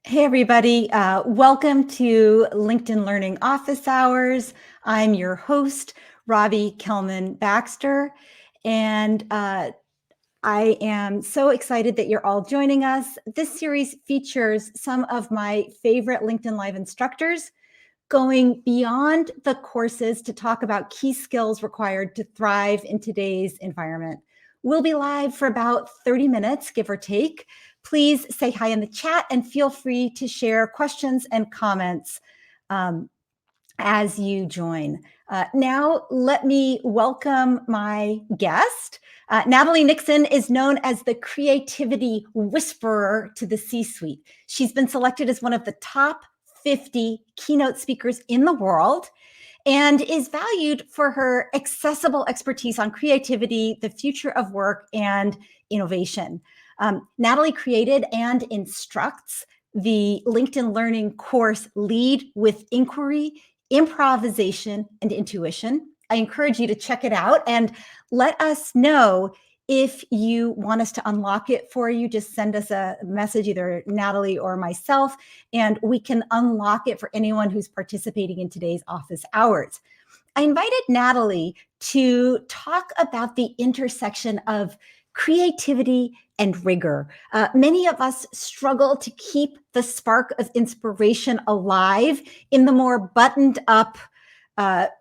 Hey, everybody. Welcome to LinkedIn Learning Office Hours. I'm your host, Robbie Kelman Baxter, and I am so excited that you're all joining us. This series features some of my favorite LinkedIn Live instructors going beyond the courses to talk about key skills required to thrive in today's environment. We'll be live for about 30 minutes, give or take. Please say hi in the chat and feel free to share questions and comments as you join. Now, let me welcome my guest. Natalie Nixon is known as the creativity whisperer to the C-suite. She's been selected as one of the top 50 keynote speakers in the world and is valued for her accessible expertise on creativity, the future of work, and innovation. Natalie created and instructs the LinkedIn Learning course Lead with Inquiry, Improvisation, and Intuition. I encourage you to check it out and let us know if you want us to unlock it for you. Just send us a message, either Natalie or myself, and we can unlock it for anyone who's participating in today's office hours. I invited Natalie to talk about the intersection of creativity and rigor. Many of us struggle to keep the spark of inspiration alive in the more buttoned up,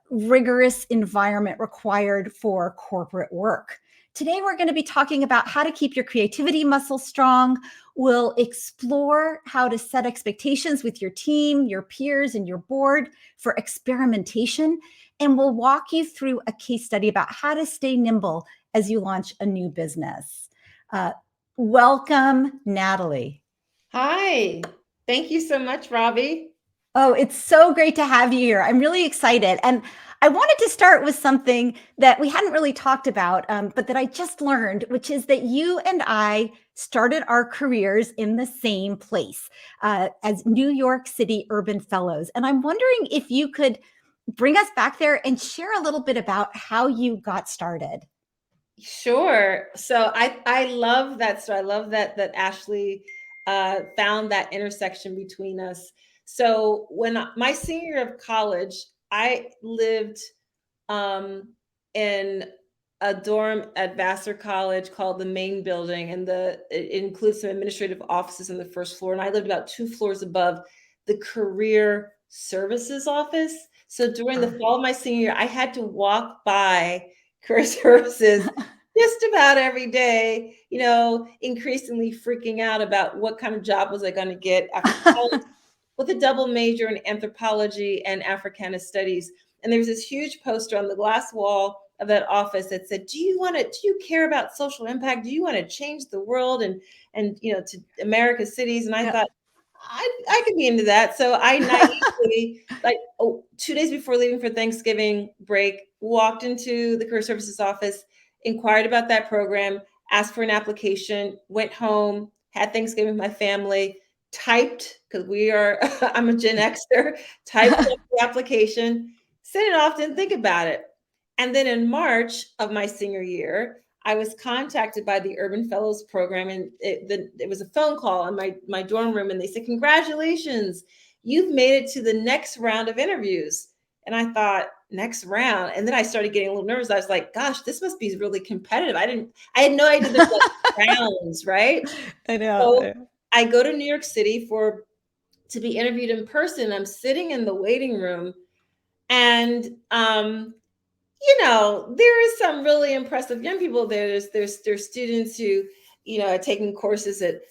rigorous environment required for corporate work. Today, we're going to be talking about how to keep your creativity muscle strong. We'll explore how to set expectations with your team, your peers, and your board for experimentation. And we'll walk you through a case study about how to stay nimble as you launch a new business. Welcome, Natalie. Hi, thank you so much, Robbie. Oh, it's so great to have you here. I'm really excited. And I wanted to start with something that we hadn't really talked about, but that I just learned, which is that you and I started our careers in the same place as New York City Urban Fellows. And I'm wondering if you could bring us back there and share a little bit about how you got started. Sure. So I love that story. I love that Ashley found that intersection between us. So my senior year of college, I lived in a dorm at Vassar College called the main building, and it includes some administrative offices on the first floor. And I lived about 2 floors above the career services office. So during the fall of my senior year, I had to walk by career services just about every day, increasingly freaking out about what kind of job was I going to get after college with a double major in anthropology and Africana studies. And there was this huge poster on the glass wall of that office that said, do you care about social impact? Do you want to change the world and to America's cities? And I thought, I could be into that. So I naively, 2 days before leaving for Thanksgiving break, walked into the career services office, inquired about that program, asked for an application, went home, had Thanksgiving with my family, typed, because I'm a Gen Xer, typed up the application, sent it off, didn't think about it. And then in March of my senior year, I was contacted by the Urban Fellows program, and it was a phone call in my dorm room, and they said, congratulations, you've made it to the next round of interviews. And I thought, next round? And then I started getting a little nervous. I was like, gosh, this must be really competitive. I had no idea there were like rounds, right? I know. So I go to New York City to be interviewed in person. I'm sitting in the waiting room, and there is some really impressive young people there. There's students who, are taking courses at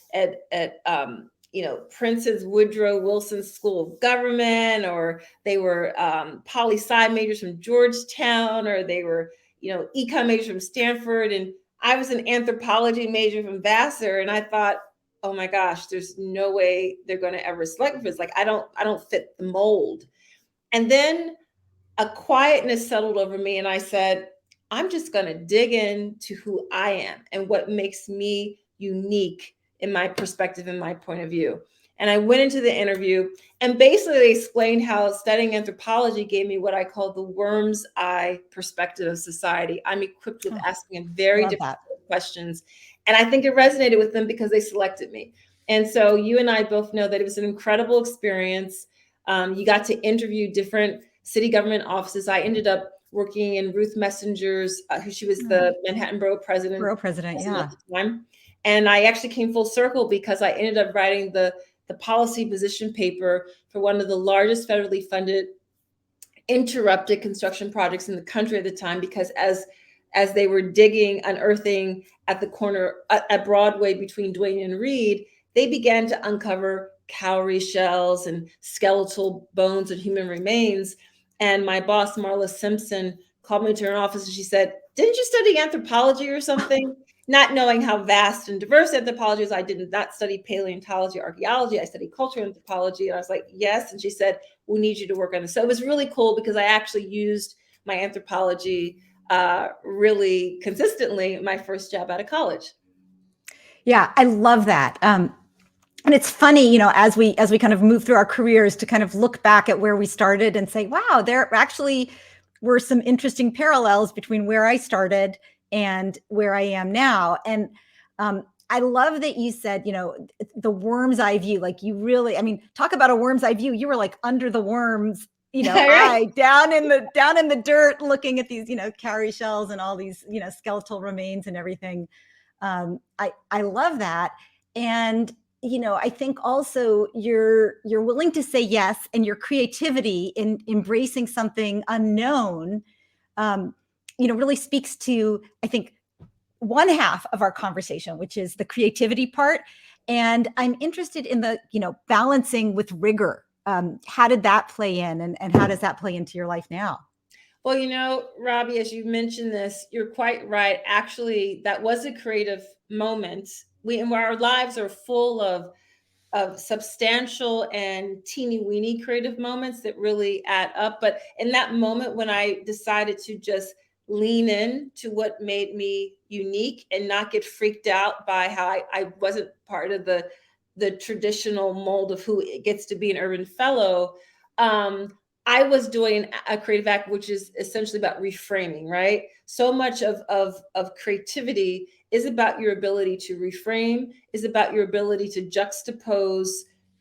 Prince's Woodrow Wilson School of Government, or they were poli-sci majors from Georgetown, or they were, econ majors from Stanford. And I was an anthropology major from Vassar. And I thought, oh my gosh, there's no way they're going to ever select me. It's like, I don't fit the mold. And then a quietness settled over me, and I said, I'm just going to dig into who I am and what makes me unique in my perspective and my point of view. And I went into the interview and basically explained how studying anthropology gave me what I call the worm's eye perspective of society. I'm equipped with asking very difficult questions. And I think it resonated with them because they selected me. And so you and I both know that it was an incredible experience. You got to interview different city government offices. I ended up working in Ruth Messenger's, who she was the Manhattan Borough President, Yeah. at the time. And I actually came full circle because I ended up writing the policy position paper for one of the largest federally funded interrupted construction projects in the country at the time, because as they were digging, unearthing at the corner at Broadway between Duane and Reed, they began to uncover cowrie shells and skeletal bones and human remains. And my boss, Marla Simpson, called me to her office and she said, "Didn't you study anthropology or something?" Not knowing how vast and diverse anthropology is, I did not study paleontology or archaeology. I studied cultural anthropology. And I was like, "Yes." And she said, "We need you to work on this." So it was really cool because I actually used my anthropology really consistently my first job out of college. Yeah, I love that. And it's funny, as we kind of move through our careers to kind of look back at where we started and say, wow, there actually were some interesting parallels between where I started and where I am now. And I love that you said, the worm's eye view. Like you really, I mean, talk about a worm's eye view. You were like under the worms, eye, down in the dirt, looking at these, cowrie shells and all these, skeletal remains and everything. I love that. And I think also you're willing to say yes, and your creativity in embracing something unknown, really speaks to, I think, one half of our conversation, which is the creativity part. And I'm interested in the, balancing with rigor. How did that play in, and how does that play into your life now? Well, Robbie, as you mentioned this, you're quite right. Actually, that was a creative moment. Our lives are full of substantial and teeny weeny creative moments that really add up. But in that moment when I decided to just lean in to what made me unique and not get freaked out by how I wasn't part of the traditional mold of who it gets to be an urban fellow, um, I was doing a creative act, which is essentially about reframing, right? So much of creativity is about your ability to reframe, is about your ability to juxtapose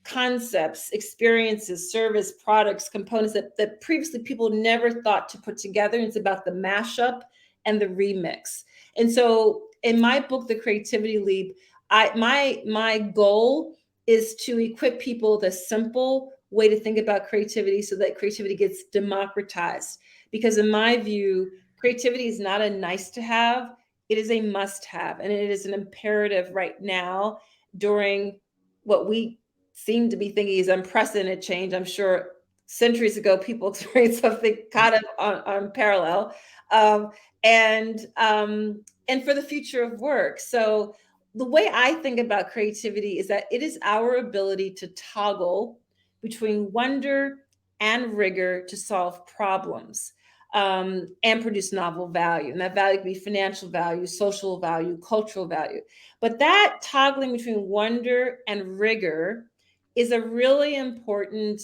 concepts, experiences, service, products, components that previously people never thought to put together. It's about the mashup and the remix. And so in my book, The Creativity Leap, my goal is to equip people with a simple way to think about creativity so that creativity gets democratized. Because in my view, creativity is not a nice to have, it is a must have, and it is an imperative right now during what we seem to be thinking is unprecedented change. I'm sure centuries ago people experienced something kind of on parallel, um, and um, and for the future of work. So the way I think about creativity is that it is our ability to toggle between wonder and rigor to solve problems, and produce novel value. And that value can be financial value, social value, cultural value. But that toggling between wonder and rigor is a really important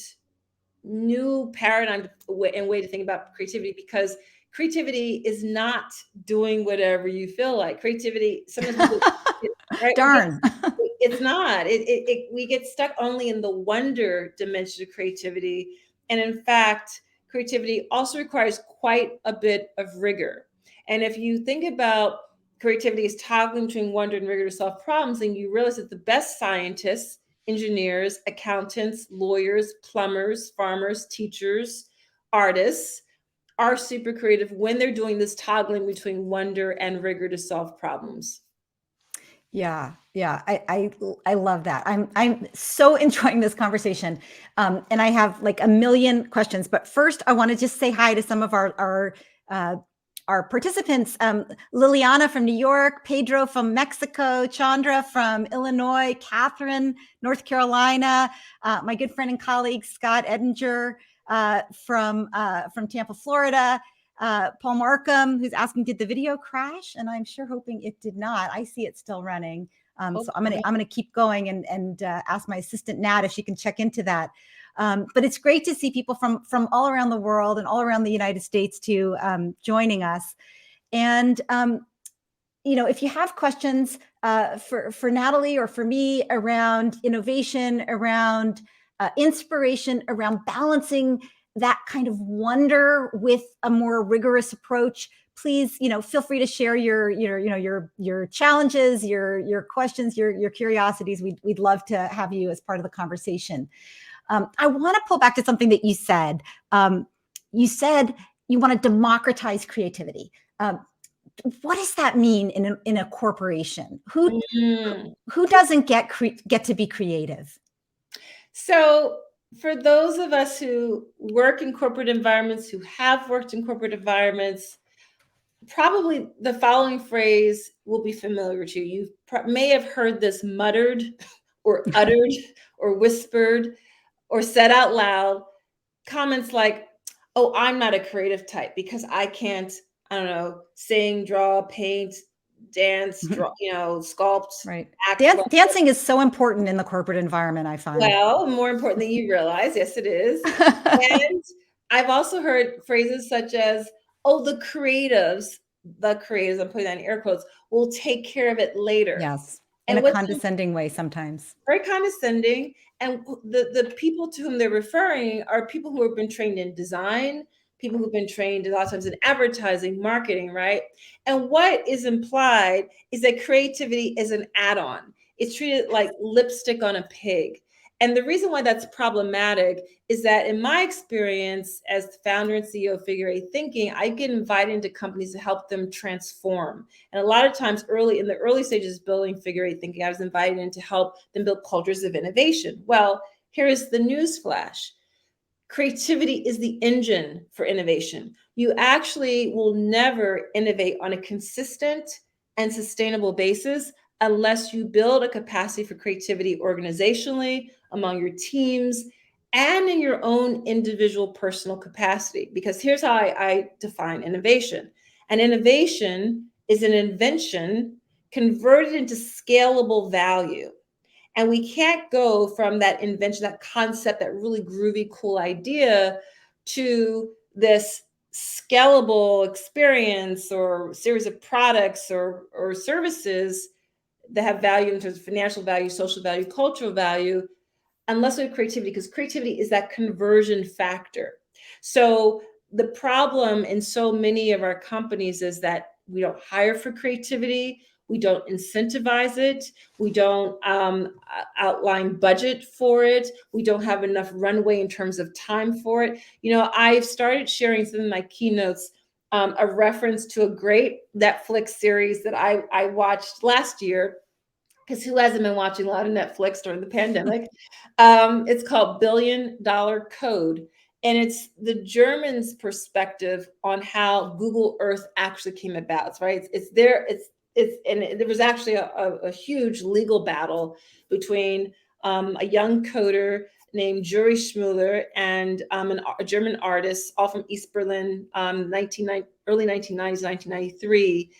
new paradigm and way to think about creativity, because creativity is not doing whatever you feel like. Creativity, sometimes right? Darn. It's not. We get stuck only in the wonder dimension of creativity. And in fact, creativity also requires quite a bit of rigor. And if you think about creativity as toggling between wonder and rigor to solve problems, then you realize that the best scientists, engineers, accountants, lawyers, plumbers, farmers, teachers, artists are super creative when they're doing this toggling between wonder and rigor to solve problems. Yeah, yeah, I love that. I'm so enjoying this conversation, and I have like a million questions. But first, I want to just say hi to some of our participants: Liliana from New York, Pedro from Mexico, Chandra from Illinois, Catherine, North Carolina, my good friend and colleague Scott Edinger from Tampa, Florida. Paul Markham, who's asking, did the video crash? And I'm sure hoping it did not. I see it still running. So I'm gonna keep going and ask my assistant Nat if she can check into that. But it's great to see people from all around the world and all around the United States too, joining us. And if you have questions for Natalie or for me around innovation, around inspiration, around balancing that kind of wonder with a more rigorous approach, please, feel free to share your challenges, your questions, your curiosities. We'd love to have you as part of the conversation. I want to pull back to something that you said. You said you want to democratize creativity. What does that mean in a corporation? Who doesn't get to be creative? So for those of us who work in corporate environments, who have worked in corporate environments, probably the following phrase will be familiar to you. You may have heard this muttered or uttered or whispered or said out loud. Comments like, oh, I'm not a creative type because I can't, I don't know, sing, draw, paint, dance, draw, sculpt, Right. act well. Dancing is so important in the corporate environment, I find. Well, more important than you realize. Yes, it is. And I've also heard phrases such as, oh, the creatives, I'm putting that in air quotes, will take care of it later. Yes. In And a condescending way sometimes. very condescending. And the people to whom they're referring are people who have been trained in design, people who've been trained a lot of times in advertising, marketing, right? And what is implied is that creativity is an add-on. It's treated like lipstick on a pig. And the reason why that's problematic is that in my experience as the founder and CEO of Figure Eight Thinking, I get invited into companies to help them transform. And a lot of times in the early stages of building Figure Eight Thinking, I was invited in to help them build cultures of innovation. Well, here's the news flash. Creativity is the engine for innovation. You actually will never innovate on a consistent and sustainable basis unless you build a capacity for creativity organizationally, among your teams, and in your own individual personal capacity. Because here's how I define innovation. An innovation is an invention converted into scalable value. And we can't go from that invention, that concept, that really groovy, cool idea to this scalable experience or series of products or services that have value in terms of financial value, social value, cultural value, unless we have creativity, because creativity is that conversion factor. So the problem in so many of our companies is that we don't hire for creativity. We don't incentivize it. We don't outline budget for it. We don't have enough runway in terms of time for it. I've started sharing some of my keynotes, a reference to a great Netflix series that I watched last year, because who hasn't been watching a lot of Netflix during the pandemic? It's called Billion Dollar Code. And it's the Germans' perspective on how Google Earth actually came about, right? And there was actually a huge legal battle between a young coder named Juri Schmuller and a German artist, all from East Berlin, early 1990s, 1993,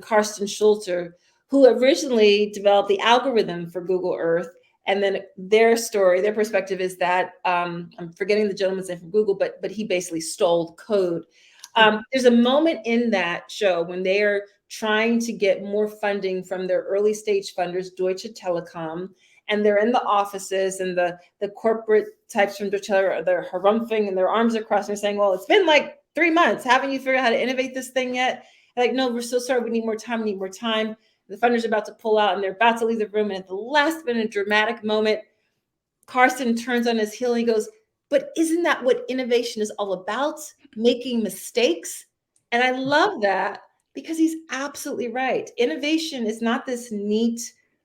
Carsten Schulter, who originally developed the algorithm for Google Earth. And then their perspective is that I'm forgetting the gentleman's name from Google, but he basically stole code. There's a moment in that show when they are trying to get more funding from their early stage funders, Deutsche Telekom, and they're in the offices, and the corporate types from Deutsche Telekom, they're harumphing and their arms are crossed and saying, well, it's been like 3 months. Haven't you figured out how to innovate this thing yet? They're like, no, we're so sorry. We need more time. The funders are about to pull out and they're about to leave the room. And at the last minute, a dramatic moment, Carsten turns on his heel and he goes, but isn't that what innovation is all about? Making mistakes? And I love that because he's absolutely right. Innovation is not this neat,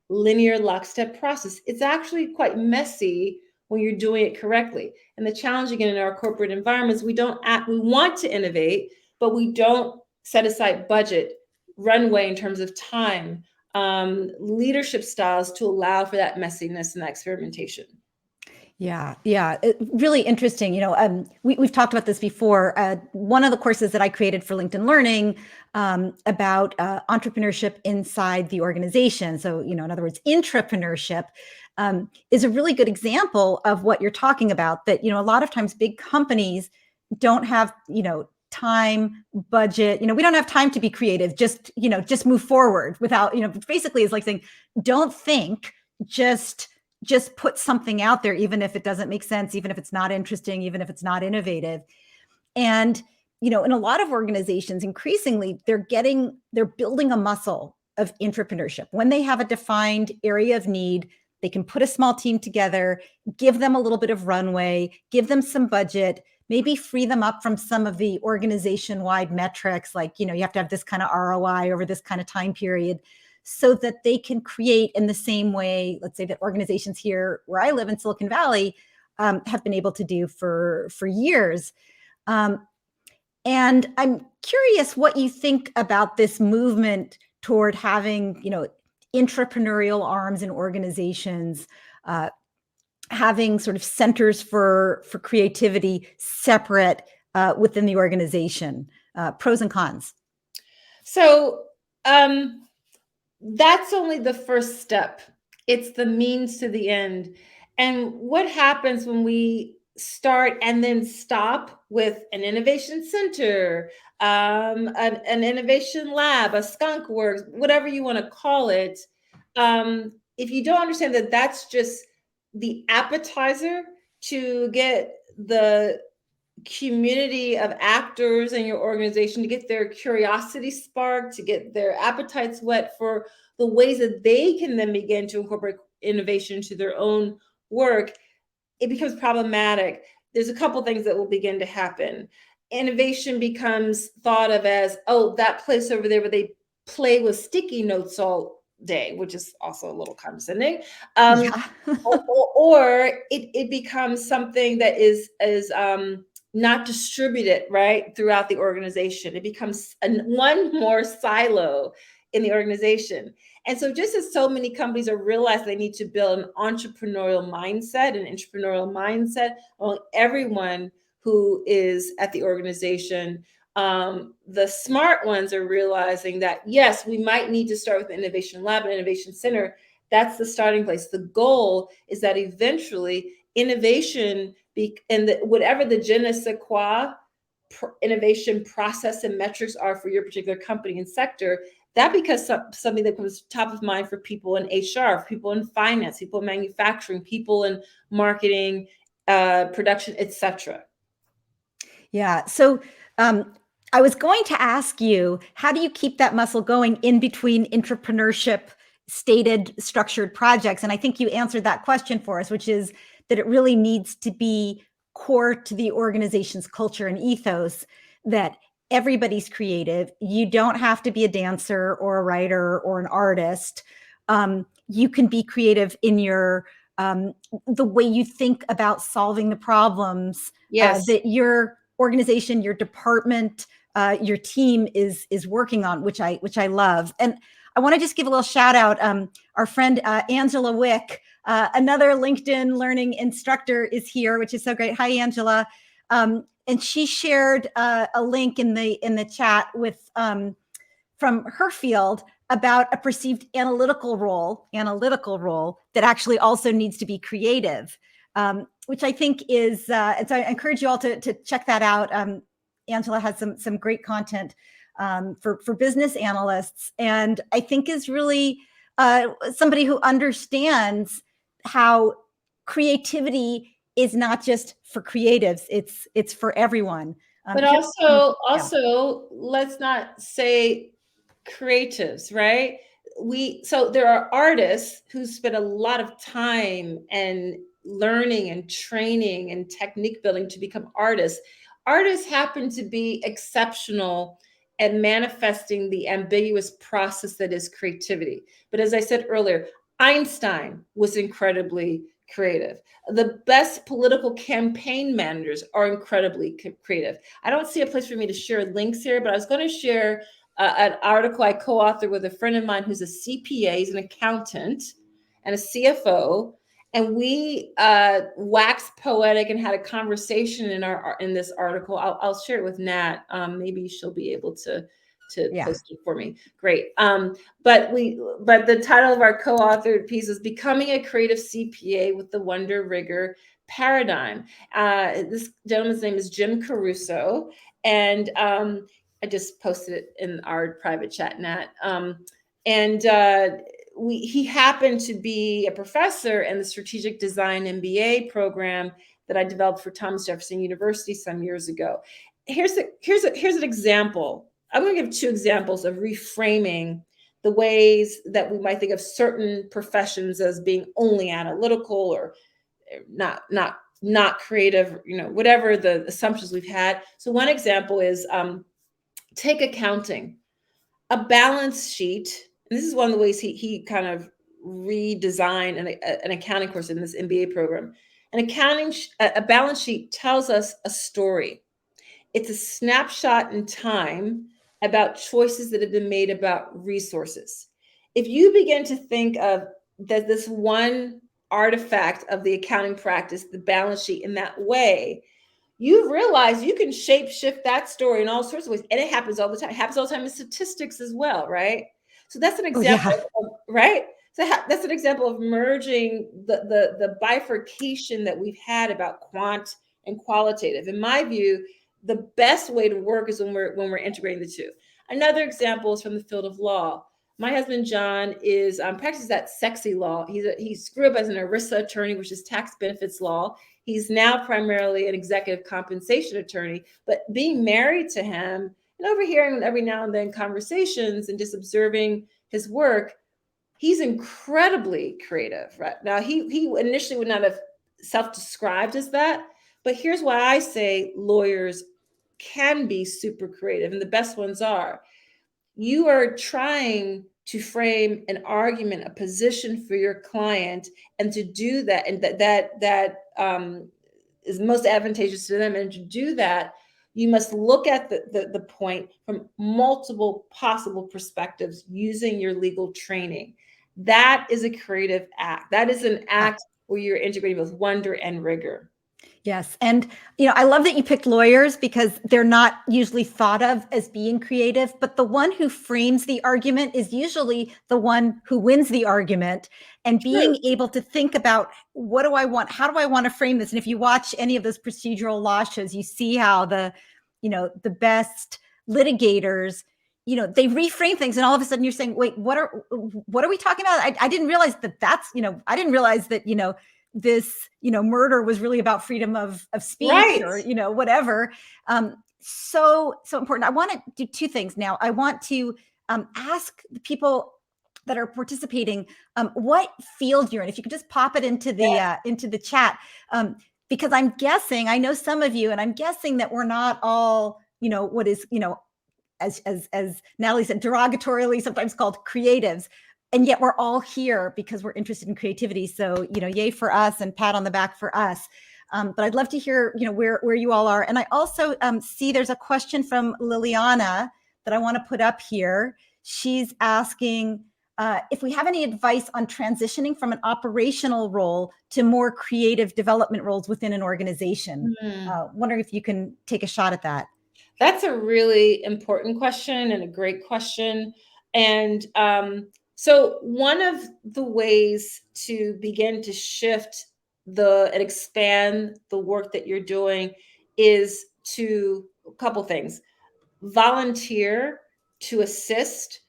linear, lockstep process. It's actually quite messy when you're doing it correctly. And the challenge again in our corporate environments, we want to innovate, but we don't set aside budget, runway in terms of time, leadership styles to allow for that messiness and that experimentation. Yeah, really interesting. We've talked about this before. One of the courses that I created for LinkedIn Learning about entrepreneurship inside the organization. So, in other words, intrapreneurship is a really good example of what you're talking about. That a lot of times big companies don't have time, budget. We don't have time to be creative. Just move forward without, basically it's like saying, don't think, just put something out there, even if it doesn't make sense, even if it's not interesting, even if it's not innovative. And in a lot of organizations, increasingly, they're building a muscle of entrepreneurship. When they have a defined area of need, they can put a small team together, give them a little bit of runway, give them some budget, maybe free them up from some of the organization-wide metrics, like, you have to have this kind of ROI over this kind of time period, so that they can create in the same way, let's say, that organizations here where I live in Silicon Valley have been able to do for years. And I'm curious what you think about this movement toward having, entrepreneurial arms in organizations, having sort of centers for creativity separate within the organization. Pros and cons. So that's only the first step. It's the means to the end. And what happens when we start and then stop with an innovation center, an innovation lab, a skunk works, whatever you want to call it? If you don't understand that that's just the appetizer to get the community of actors in your organization to get their curiosity sparked, to get their appetites wet for the ways that they can then begin to incorporate innovation into their own work, it becomes problematic. There's a couple things that will begin to happen. Innovation becomes thought of as, oh, that place over there where they play with sticky notes all day, which is also a little condescending. Yeah. or it becomes something that is not distributed right throughout the organization. It becomes one more silo in the organization. And so just as so many companies are realizing they need to build an entrepreneurial mindset among everyone who is at the organization, the smart ones are realizing that, yes, we might need to start with the innovation lab and innovation center. That's the starting place. The goal is that eventually innovation and whatever the je ne sais quoi innovation process and metrics are for your particular company and sector, that becomes something that comes top of mind for people in HR, for people in finance, people in manufacturing, people in marketing, production, etc. Yeah. So I was going to ask you, how do you keep that muscle going in between entrepreneurship stated structured projects? And I think you answered that question for us, which is that it really needs to be core to the organization's culture and ethos, that everybody's creative. You don't have to be a dancer or a writer or an artist. You can be creative in your the way you think about solving the problems that your organization, your department, your team is working on, which I love. And I want to just give a little shout out. Our friend Angela Wick, another LinkedIn learning instructor, is here, which is so great. Hi, Angela. And she shared a link in the chat with from her field about a perceived analytical role that actually also needs to be creative, which I think is, and so I encourage you all to check that out. Angela has some great content for business analysts, and I think is really somebody who understands how creativity is not just for creatives; it's for everyone. But also, let's not say creatives, right? So there are artists who spend a lot of time and learning and training and technique building to become artists. Artists happen to be exceptional at manifesting the ambiguous process that is creativity. But as I said earlier, Einstein was incredibly creative. The best political campaign managers are incredibly creative. I don't see a place for me to share links here, but I was going to share an article I co-authored with a friend of mine who's a CPA, he's an accountant and a CFO, and we waxed poetic and had a conversation in this article. I'll share it with Nat. Maybe she'll be able to post it for me. Great. But the title of our co-authored piece is Becoming a Creative CPA with the Wonder, Rigor, paradigm. This gentleman's name is Jim Caruso, and I just posted it in our private chat, Nat. And he happened to be a professor in the Strategic Design MBA program that I developed for Thomas Jefferson University some years ago. Here's an example. I'm going to give 2 examples of reframing the ways that we might think of certain professions as being only analytical or not creative, whatever the assumptions we've had. So one example is take accounting. A balance sheet, and this is one of the ways he kind of redesigned an accounting course in this MBA program. A balance sheet tells us a story. It's a snapshot in time about choices that have been made about resources. If you begin to think of that this one artifact of the accounting practice, the balance sheet, in that way, you realize you can shape shift that story in all sorts of ways. And it happens all the time. It happens all the time in statistics as well, right? So that's an example, right? So that's an example of merging the bifurcation that we've had about quant and qualitative. In my view, the best way to work is when we're integrating the 2. Another example is from the field of law. My husband John is practices that sexy law. He grew up as an ERISA attorney, which is tax benefits law. He's now primarily an executive compensation attorney, but being married to him and overhearing every now and then conversations and just observing his work, he's incredibly creative. Right now, he initially would not have self-described as that, but here's why I say lawyers can be super creative, and the best ones are. You are trying to frame an argument, a position for your client, and to do that, and that is most advantageous to them. And to do that, you must look at the point from multiple possible perspectives using your legal training. That is a creative act. That is an act where you're integrating both wonder and rigor. Yes. And, I love that you picked lawyers because they're not usually thought of as being creative, but the one who frames the argument is usually the one who wins the argument. And being able to think about, what do I want? How do I want to frame this? And if you watch any of those procedural law shows, you see how the best litigators, they reframe things, and all of a sudden you're saying, wait, what are we talking about? I didn't realize that's, I didn't realize that, this murder was really about freedom of speech, right, or whatever. So important. I want to do 2 things now. I want to ask the people that are participating what field you're in. If you could just pop it into the chat, because I'm guessing, I know some of you, and I'm guessing that we're not all what is as Natalie said, derogatorily sometimes called creatives. And yet we're all here because we're interested in creativity. So, yay for us, and pat on the back for us. But I'd love to hear, where you all are. And I also see there's a question from Liliana that I want to put up here. She's asking if we have any advice on transitioning from an operational role to more creative development roles within an organization. Wondering if you can take a shot at that. That's a really important question and a great question. And so one of the ways to begin to shift and expand the work that you're doing is to a couple things. Volunteer to assist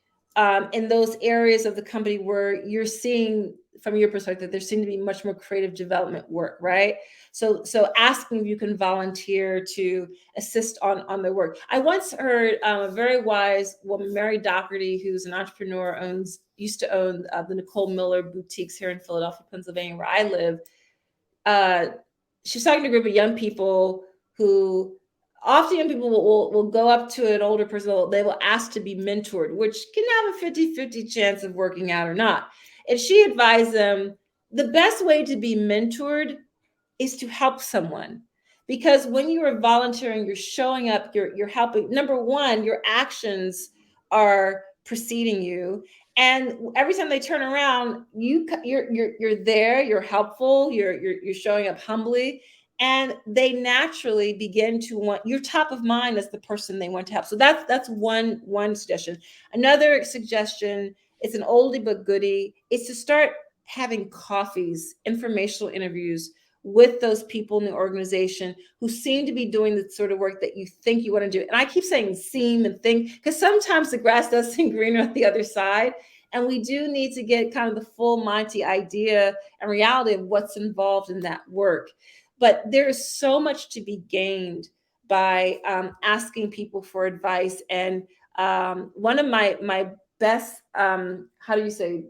in those areas of the company where you're seeing, from your perspective, there seem to be much more creative development work, right? So asking if you can volunteer to assist on their work. I once heard a very wise woman, Mary Doherty, who's an entrepreneur, used to own the Nicole Miller boutiques here in Philadelphia, Pennsylvania, where I live. She's talking to a group of young people who, often young people will go up to an older person, they will ask to be mentored, which can have a 50-50 chance of working out or not. And she advised them, the best way to be mentored is to help someone. Because when you are volunteering, you're showing up, you're helping. Number one, your actions are preceding you. And every time they turn around, you're there, you're helpful, you're showing up humbly. And they naturally begin to want, you're top of mind as the person they want to help. So that's one suggestion. Another suggestion, it's an oldie but goodie, is to start having coffees, informational interviews with those people in the organization who seem to be doing the sort of work that you think you want to do. And I keep saying seem and think, because sometimes the grass does seem greener on the other side. And we do need to get kind of the full Monty idea and reality of what's involved in that work. But there is so much to be gained by asking people for advice. And one of my best, how do you say,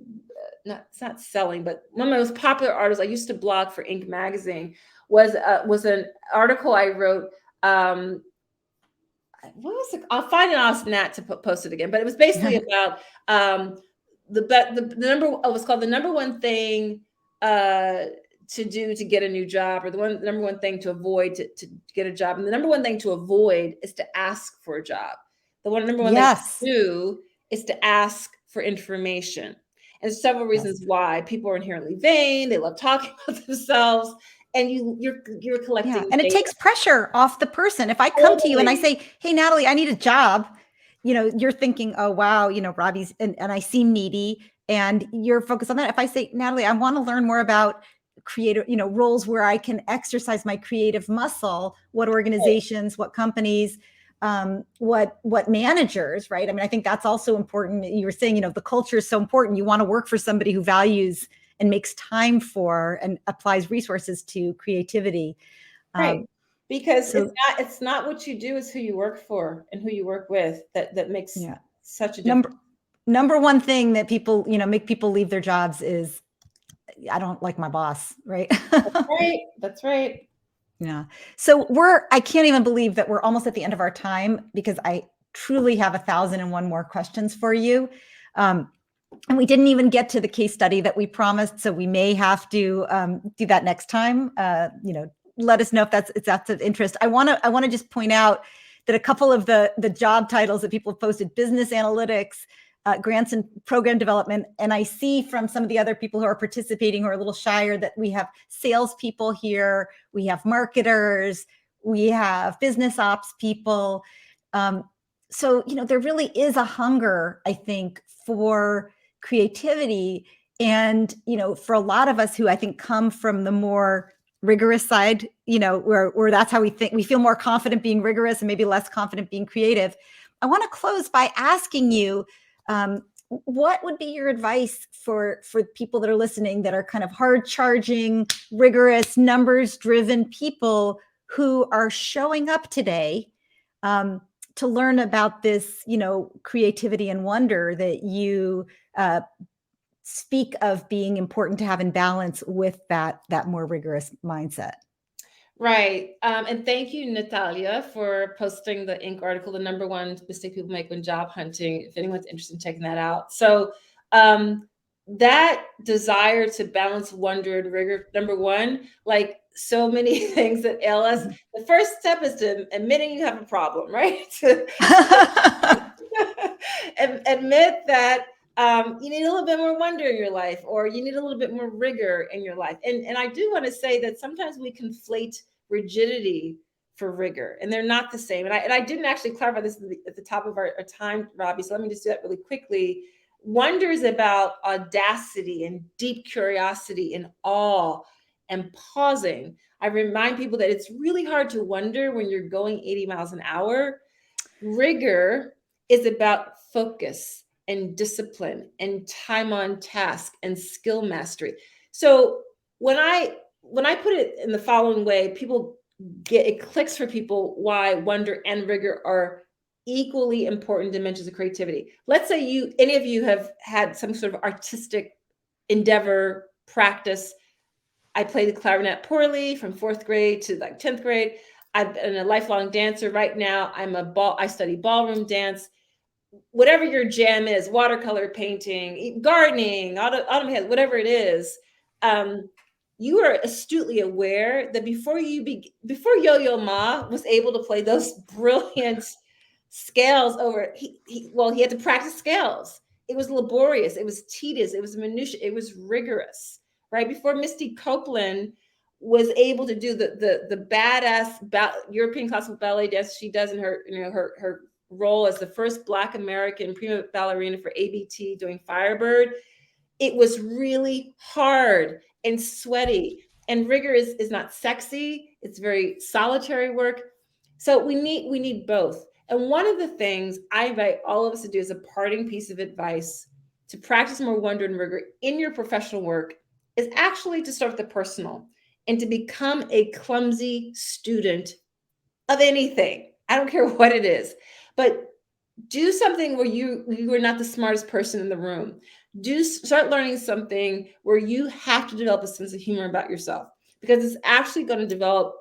it's not selling, but one of my most popular articles, I used to blog for Inc. magazine, was an article I wrote. What was it? I'll find it on Nat to post it again. But it was basically about the number. It was called the number one thing to do to get a new job, or the number one thing to avoid to get a job. And the number one thing to avoid is to ask for a job. Number one thing to do is to ask for information. And several reasons why. People are inherently vain. They love talking about themselves. And you're collecting and it data. takes pressure off the person. If I come to you and I say, hey, Natalie, I need a job, you're thinking, oh, wow, Robbie's, and I seem needy, and you're focused on that. If I say, Natalie, I want to learn more about creative, roles where I can exercise my creative muscle, what organizations, what companies, what managers, right? I mean, I think that's also important. You were saying, the culture is so important. You want to work for somebody who values and makes time for and applies resources to creativity. Right. Because it's not what you do, it's who you work for and who you work with that makes such a difference. Number one thing that people, make people leave their jobs is, I don't like my boss, right? That's right. Yeah. So I can't even believe that we're almost at the end of our time, because I truly have 1,001 more questions for you. And we didn't even get to the case study that we promised, so we may have to do that next time. Let us know if that's of interest. I want to just point out that a couple of the job titles that people have posted: business analytics, grants and program development. And I see from some of the other people who are participating who are a little shyer that we have salespeople here, we have marketers, we have business ops people. So there really is a hunger, I think, for creativity. And, for a lot of us who I think come from the more rigorous side, where that's how we think, we feel more confident being rigorous and maybe less confident being creative. I want to close by asking you, what would be your advice for people that are listening that are kind of hard charging, rigorous, numbers driven people who are showing up today to learn about this, creativity and wonder that you speak of being important to have in balance with that more rigorous mindset? Right. And thank you, Natalia, for posting the Inc. article, the number one mistake people make when job hunting, if anyone's interested in checking that out. So that desire to balance wonder and rigor, number one, like so many things that ail us, the first step is to admitting you have a problem, right? Admit that you need a little bit more wonder in your life, or you need a little bit more rigor in your life. And I do want to say that sometimes we conflate rigidity for rigor, and they're not the same. And I didn't actually clarify this at the top of our time, Robbie, so let me just do that really quickly. Wonder is about audacity and deep curiosity and awe and pausing. I remind people that it's really hard to wonder when you're going 80 miles an hour. Rigor is about focus and discipline and time on task and skill mastery. So when I put it in the following way, people it clicks for people why wonder and rigor are equally important dimensions of creativity. Let's say any of you have had some sort of artistic endeavor, practice. I played the clarinet poorly from 4th grade to like 10th grade. I've been a lifelong dancer. Right now, I study ballroom dance. Whatever your jam is, watercolor painting, gardening, autumn, whatever it is, you are astutely aware that before Yo-Yo Ma was able to play those brilliant scales he had to practice scales. It was laborious, it was tedious, it was minutiae, it was rigorous, right? Before Misty Copeland was able to do the badass European classical ballet dance she does in her role as the first Black American prima ballerina for ABT doing Firebird, it was really hard and sweaty. And rigor is not sexy. It's very solitary work. So we need both. And one of the things I invite all of us to do as a parting piece of advice to practice more wonder and rigor in your professional work is actually to start with the personal and to become a clumsy student of anything. I don't care what it is, but do something where you are not the smartest person in the room. Start learning something where you have to develop a sense of humor about yourself, because it's actually going to develop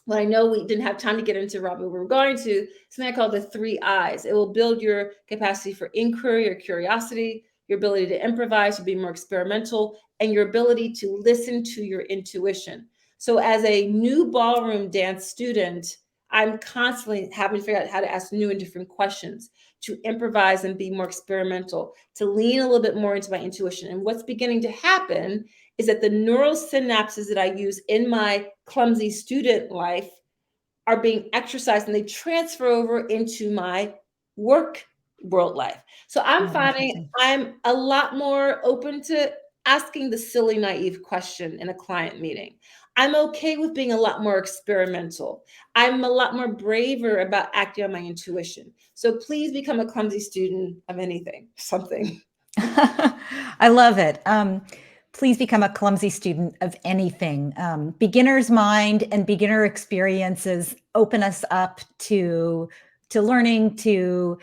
what I know we didn't have time to get into, Rob, but we're going to, something I call the 3 I's. It will build your capacity for inquiry or curiosity, your ability to improvise, to be more experimental, and your ability to listen to your intuition. So as a new ballroom dance student, I'm constantly having to figure out how to ask new and different questions, to improvise and be more experimental, to lean a little bit more into my intuition. And what's beginning to happen is that the neural synapses that I use in my clumsy student life are being exercised, and they transfer over into my work world life. So I'm Oh, finding interesting. I'm a lot more open to asking the silly, naive question in a client meeting. I'm okay with being a lot more experimental. I'm a lot more braver about acting on my intuition. So please become a clumsy student of anything, something. I love it. Please become a clumsy student of anything. Beginner's mind and beginner experiences open us up to learning, to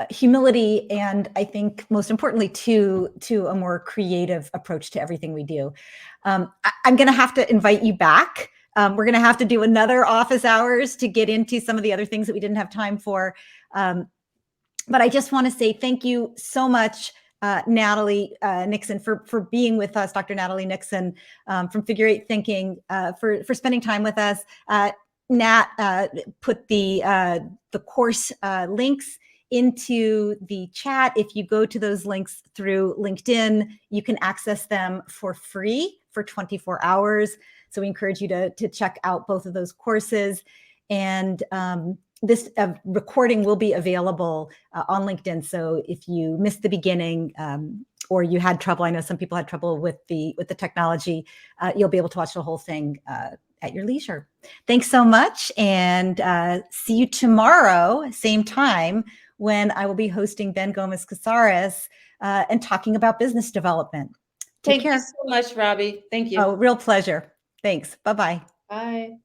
humility, and I think most importantly to a more creative approach to everything we do. I'm going to have to invite you back. We're going to have to do another office hours to get into some of the other things that we didn't have time for. But I just want to say thank you so much, Natalie Nixon, for being with us, Dr. Natalie Nixon from Figure Eight Thinking, for spending time with us. Nat put the course links into the chat. If you go to those links through LinkedIn, you can access them for free for 24 hours. So we encourage you to check out both of those courses. And this recording will be available on LinkedIn. So if you missed the beginning or you had trouble, I know some people had trouble with the technology, you'll be able to watch the whole thing at your leisure. Thanks so much, and see you tomorrow, same time, when I will be hosting Ben Gomez-Casares and talking about business development. Take Thank you care. so much, Robbie. Thank you. Oh, real pleasure. Thanks. Bye-bye. Bye.